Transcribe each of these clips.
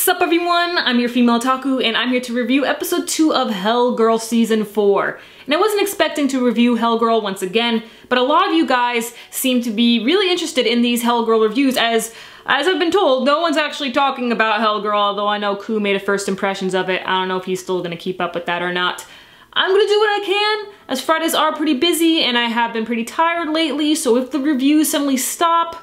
Sup everyone, I'm your female otaku and I'm here to review episode 2 of Hell Girl season 4. And I wasn't expecting to review Hell Girl once again, but a lot of you guys seem to be really interested in these Hell Girl reviews as I've been told, no one's actually talking about Hell Girl, although I know Ku made a first impressions of it. I don't know if he's still gonna keep up with that or not. I'm gonna do what I can, as Fridays are pretty busy and I have been pretty tired lately, so if the reviews suddenly stop,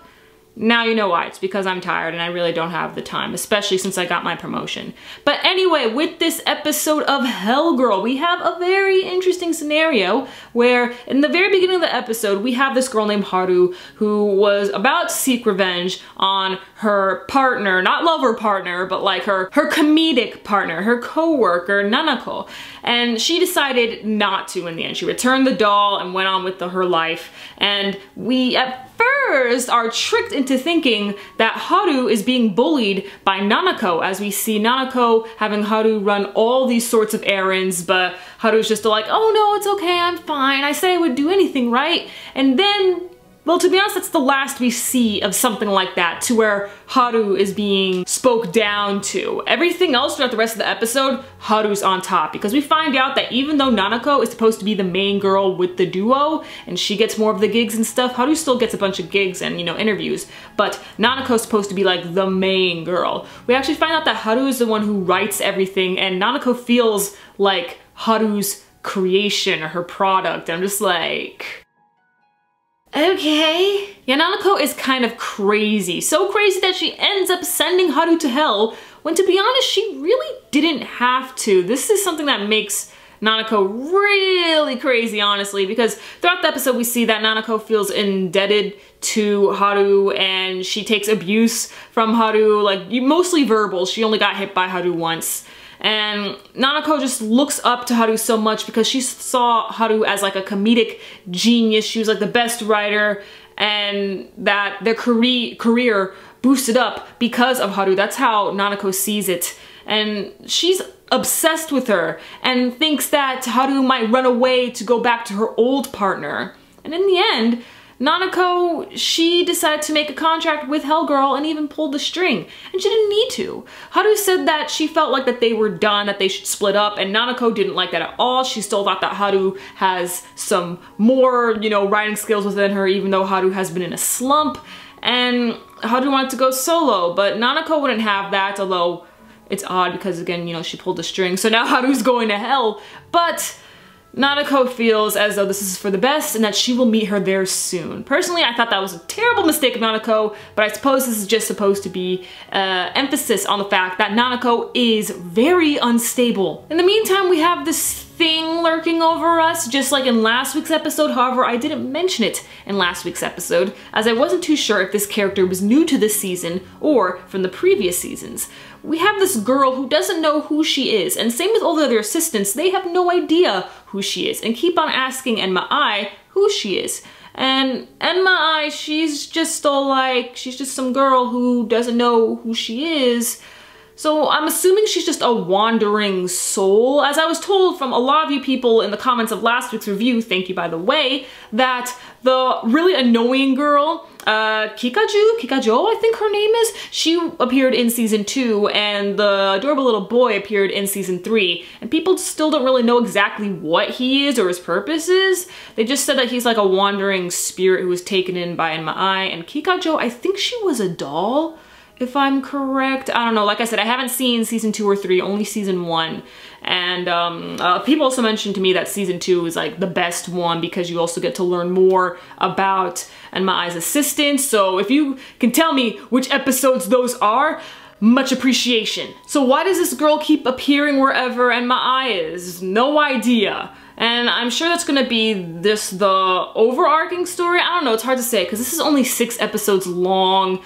now you know why. It's because I'm tired and I really don't have the time, especially since I got my promotion. But anyway, with this episode of Hell Girl, we have a very interesting scenario where in the very beginning of the episode, we have this girl named Haru who was about to seek revenge on her partner, not lover partner, but like her comedic partner, her co-worker, Nanako. And she decided not to in the end. She returned the doll and went on with her life. And we at first are tricked into thinking that Haru is being bullied by Nanako, as we see Nanako having Haru run all these sorts of errands, but Haru's just like, oh no, it's okay, I'm fine, I said I would do anything, right? And then, well, to be honest, that's the last we see of something like that, to where Haru is being spoke down to. Everything else throughout the rest of the episode, Haru's on top, because we find out that even though Nanako is supposed to be the main girl with the duo, and she gets more of the gigs and stuff, Haru still gets a bunch of gigs and, you know, interviews, but Nanako's supposed to be like the main girl. We actually find out that Haru is the one who writes everything, and Nanako feels like Haru's creation or her product. I'm just like, okay. Yeah, Nanako is kind of crazy. So crazy that she ends up sending Haru to hell, when to be honest, she really didn't have to. This is something that makes Nanako really crazy, honestly, because throughout the episode we see that Nanako feels indebted to Haru and she takes abuse from Haru, like mostly verbal. She only got hit by Haru once. And Nanako just looks up to Haru so much because she saw Haru as like a comedic genius. She was like the best writer, and that their career boosted up because of Haru. That's how Nanako sees it. And she's obsessed with her and thinks that Haru might run away to go back to her old partner. And in the end, Nanako, she decided to make a contract with Hell Girl and even pulled the string. And she didn't need to. Haru said that she felt like that they were done, that they should split up, and Nanako didn't like that at all. She still thought that Haru has some more, you know, writing skills within her, even though Haru has been in a slump. And Haru wanted to go solo, but Nanako wouldn't have that, although it's odd because, again, you know, she pulled the string, so now Haru's going to hell. But Nanako feels as though this is for the best and that she will meet her there soon. Personally, I thought that was a terrible mistake of Nanako, but I suppose this is just supposed to be emphasis on the fact that Nanako is very unstable. In the meantime, we have this thing lurking over us, just like in last week's episode. However, I didn't mention it in last week's episode, as I wasn't too sure if this character was new to this season or from the previous seasons. We have this girl who doesn't know who she is, and same with all the other assistants, they have no idea who she is, and keep on asking Enma Ai who she is. And Enma Ai, she's just all like, she's just some girl who doesn't know who she is. So I'm assuming she's just a wandering soul, as I was told from a lot of you people in the comments of last week's review, thank you by the way, that the really annoying girl, Kikajo, I think her name is, she appeared in season 2, and the adorable little boy appeared in season 3, and people still don't really know exactly what he is or his purpose is. They just said that he's like a wandering spirit who was taken in by Enma Ai, and Kikajo, I think she was a doll, if I'm correct. I don't know, like I said, I haven't seen season 2 or 3, only season 1. And people also mentioned to me that season 2 is like the best one because you also get to learn more about Enma Ai's assistants. So if you can tell me which episodes those are, much appreciation. So why does this girl keep appearing wherever Enma Ai is? No idea. And I'm sure that's gonna be the overarching story. I don't know, it's hard to say because this is only 6 episodes long.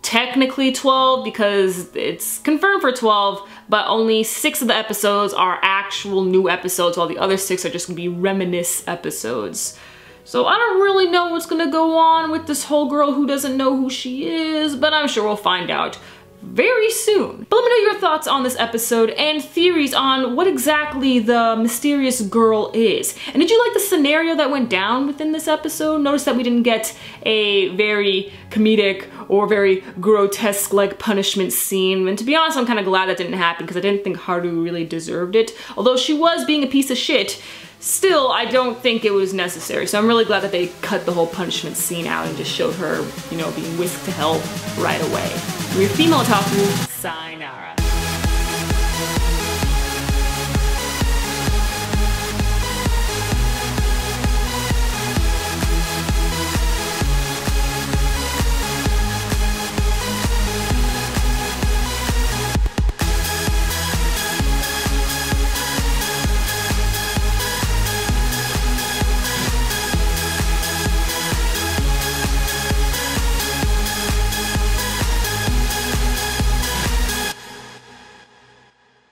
Technically 12 because it's confirmed for 12, but only 6 of the episodes are actual new episodes, while the other 6 are just gonna be reminisce episodes. So I don't really know what's gonna go on with this whole girl who doesn't know who she is, but I'm sure we'll find out very soon. But let me know your thoughts on this episode and theories on what exactly the mysterious girl is. And did you like the scenario that went down within this episode? Notice that we didn't get a very comedic or very grotesque like punishment scene. And to be honest, I'm kind of glad that didn't happen because I didn't think Haru really deserved it. Although she was being a piece of shit, still, I don't think it was necessary. So I'm really glad that they cut the whole punishment scene out and just showed her, you know, being whisked to hell right away. We're Female Otaku, sayonara.